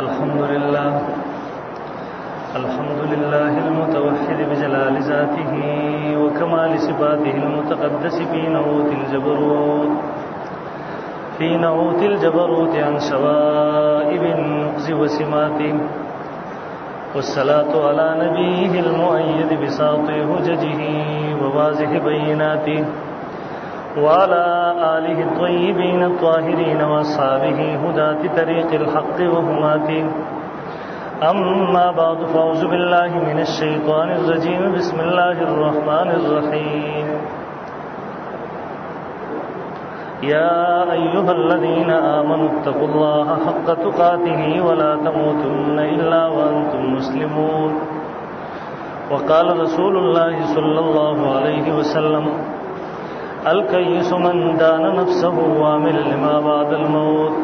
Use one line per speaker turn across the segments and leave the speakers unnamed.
الحمد لله المتوحد بجلال ذاته وكمال صفاته المتقدس في نعوت الجبروت عن شوائب النقص وسماته، والصلاة على نبيه المؤيد بساط حججه وواضح بيناته، وعلى آله الطيبين الطاهرين وأصحابه هداة طريق الحق وهماته. أما بعد، فأعوذ بالله من الشيطان الرجيم. بسم الله الرحمن الرحيم. يا أيها الذين آمنوا اتقوا الله حق تقاته ولا تموتن إلا وأنتم مسلمون. وقال رسول الله صلى الله عليه وسلم: الكيس من دان نفسه وعمل لما بعد الموت،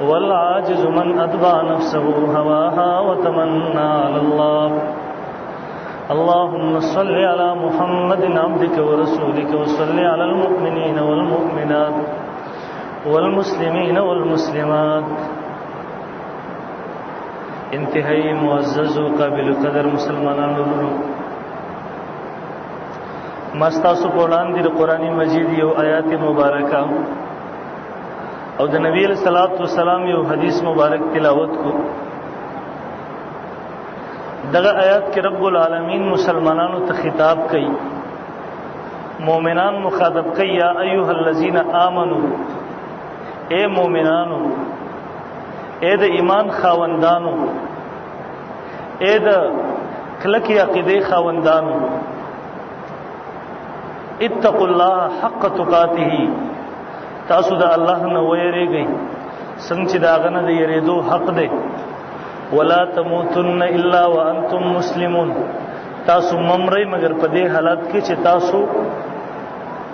والعاجز من أتبع نفسه هواها وتمنى على الله. اللهم صل على محمد عبدك ورسولك، وصل على المؤمنين والمؤمنات والمسلمين والمسلمات. انتهائی معزز و قابل قدر مسلمانانو، مستاسو پوڑان دی قرآن مجید یو آیات مبارکہ او د نبی علیہ الصلوۃ والسلام یو حدیث مبارک تلاوت کو. دغه آیات کې رب العالمین مسلمانانو ته خطاب کوي، مؤمنان مخاطب کوي. یا ایها الذین آمنو، اے مؤمنانو، اے د ایمان خاوندانو، اے د کلکی عقیده خاوندانو، اتقوا الله حق تقاته، تاسو د الله نه ویریږئ څنګه چې داغه نه د یریدو حق دی. ولا تموتن الا وانتم مسلمون، تاسو ممرئ مگر په دې حالت کې چې تاسو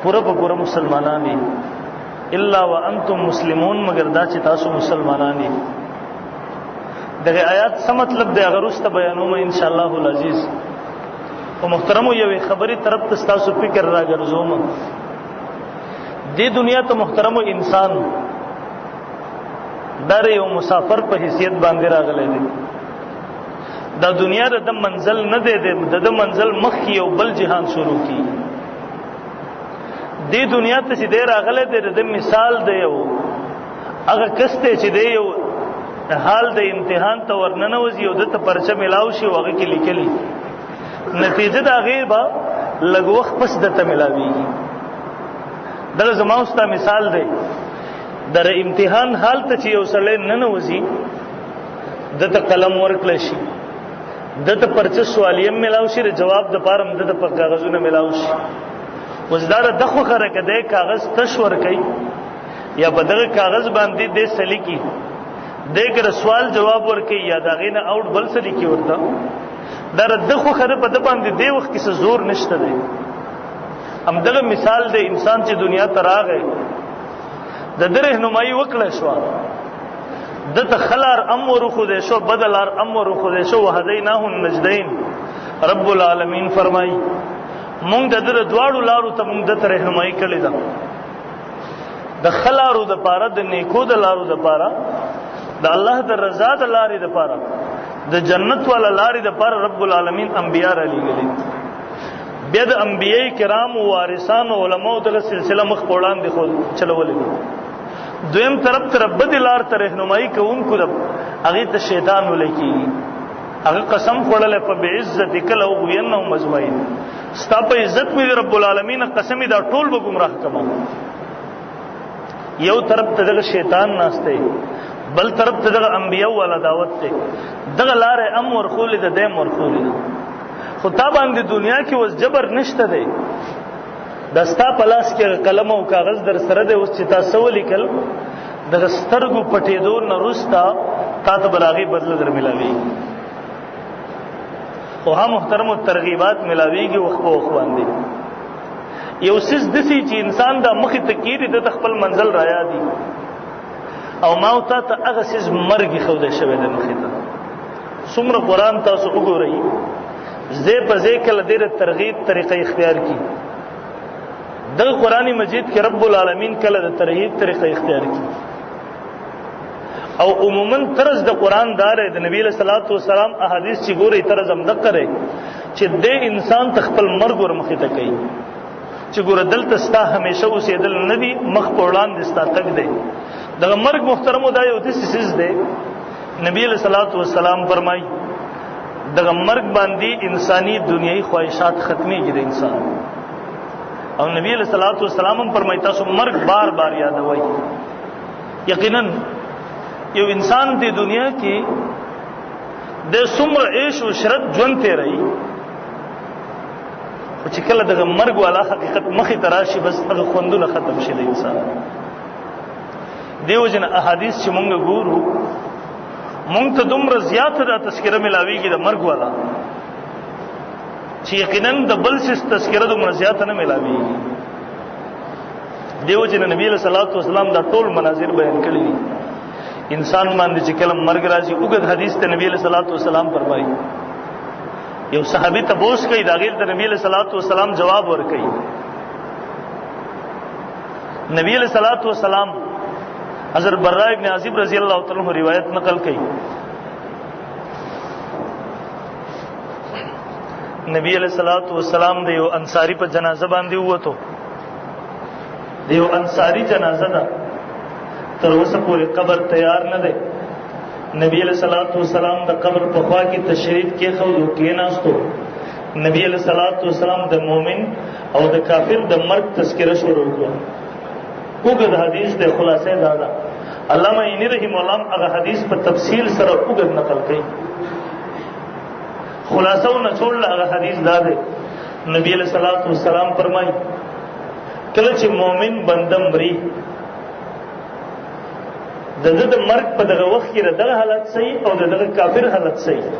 پوره مسلمانان دي. الا وانتم مسلمون، مگر دا چې تاسو مسلمانان دي. دغه آیات څه مطلب دی هغه وروسته بیانوم ان شاء الله العزیز. او محترمو، یوې خبرې طرف ته تاسو فکر راګرځوم. دې دنیا ته محترمو انسان در یو مسافر په حیثیت باندې راغلی دی. دا دنیا د منزل نه دی، د منزل مخکې یو بل جهان شروع کی. دې دنیا ته چې دی راغلی دی، د مثال دی یو هغه کس دی چې دی یو حال د امتحان ته ورننوځي او دته پرچه ملاو شي او هغه کې لیکلي نتیجه د هغې به لږ وخت پس دته ملاویږي. دغه زما اوس دا مثال دی. در امتحان حال ته چې یو سړی ننوځي، دته قلم ورکړی شي، دته پرچه سوالیه ملاو شي، د جواب دپاره هم دته په کاغذونه ملاو شي. اوس دا د خوښه ده که دی کاغذ تش ورکوي یا په دغه کاغذ باندې دی څه لیکي، دی که د سوال جواب ورکوي یا د هغې نه اوټ بل څه لیکي ورته، دا د خوښه ده په ده باندې دی وخت کې څه زور نشته دی. همدغه مثال دی انسان چې دنیا ته راغی، د ده رهنمایي وکړی شوه، دته ښه لار هم ورښودی شو، بده لار هم ورښودی شو. وهدیناه النجدین، رب العالمین فرمایي مونږ د ده د دواړو لارو ته مونږ دته رهنمایي کړې ده. د ښه لارو دپاره، د نیکو د لارو دپاره، د الله د رضا د لارې دپاره، د جنت والا لارې دپاره رب العالمین انبیا را لېږلي. بیا د انبیای کرامو وارثانو علماو دغه سلسله مخ په وړاندې خو چلولې ده. دویم طرف ته بدې لار ته رهنمایي کوونکو هغې ته شیطان ویلی کېږي. هغه قسم خوړلی فبعزتک لأغوینهم اجمعین، ستا په عزت مې د رب العالمین قسم دا ټول به ګمراه کړم. یو طرف ته دغه شیطان ناست دی، بل طرف ته دغه انبیاء والا دعوت دی. دغه لارې هم ورښولې ده، دی هم ورښولې ده. خو تا باندې دنیا کې اوس جبر نشته دی. دا ستا په لاس کې قلم او کاغذ در سره دی، اوس چې تا څه ولیکل دغه سترګو پټېدو نه وروسته تا ته به د هغې بدله در ملاوېږي. خو ها محترمو، ترغیبات ملاوېږي وخت په وخت باندې. یو څیز داسې چې انسان دا مخې ته کېږي، ده ته خپل منزل را یادي، او ما او تا ته هغه څیز مرګ ایښودی شوی دی مخې ته. څومره قرآن تاسو وګورئ، ځای په ځای کله ډېره ترغیب طریقه اختیار کړي. دغه قرآن مجید کې رب العالمین کله د ترغیب طریقه اختیار کړي، او عموما طرز د قران دار د نبی له صلوات و سلام احادیث چې ګوري طرز هم دقه لري چې د انسان تخپل مرګ ور مخې ته کوي چې ګور دلته ستا همیشه اوسېدل نه دي مخ په وړاندې ستا تک دی دغه مرګ محترمو دا یو داسې څیز دی نبی له صلوات و سلام فرمایي دغه مرګ باندې انساني دنیوي خواهشات ختميږي د انسان او نبی له صلوات و سلام هم فرمایي تاسو مرګ بار بار یادوي یقینا یو انسان د دنیا کې د څومره عيش او عشرت ژوند تیري او چې کله دغه مرګ والا حقیقت مخې تراشي بس هغه خوندونه ختم شي د انسان دیو جن احادیث چې مونږ ګورو مونږ ته دومره زیاته د تذکره ملاويږي د مرګ والا چې یقینا د بل څه تذکره دومره زیاته نه ملاويږي دیو جن نبی صلی الله علیه وسلم دا ټول مناظر بیان کړی انسان باندې چې کلم مرګ راځي وګد حدیث ته نبی صلی الله علیه وسلم فرمایي یو صحابي تبوس کوي دا غیر ته نبی صلی الله علیه وسلم جواب ورکړي نبی صلی الله علیه وسلم حضرت براء ابن عازب رضی اللہ تعالی عنہ روایت نقل کړي نبی علیہ الصلوۃ والسلام د یو انصاری په جنازه باندې وته د یو انصاری جنازه ده تر اوسه پورې قبر تیار نه دی نبی علیہ الصلوۃ والسلام د قبر په خوا کې تشریف کې خو کې ناستو نبی علیہ الصلوۃ والسلام د مؤمن او د کافر د مرګ تذکرہ شروع کړه وګد حدیث د خلاصې دادا علامہ عینی رحم الله هغه حدیث په تفصیل سره وګد نقل کړي خلاصو نچوړ هغه حدیث داده نبی علیہ الصلوۃ والسلام فرمایي کله چې مؤمن بنده مري د مرګ په دغه وخت کې دغه حالت صحیح او دغه کافر حالت صحیح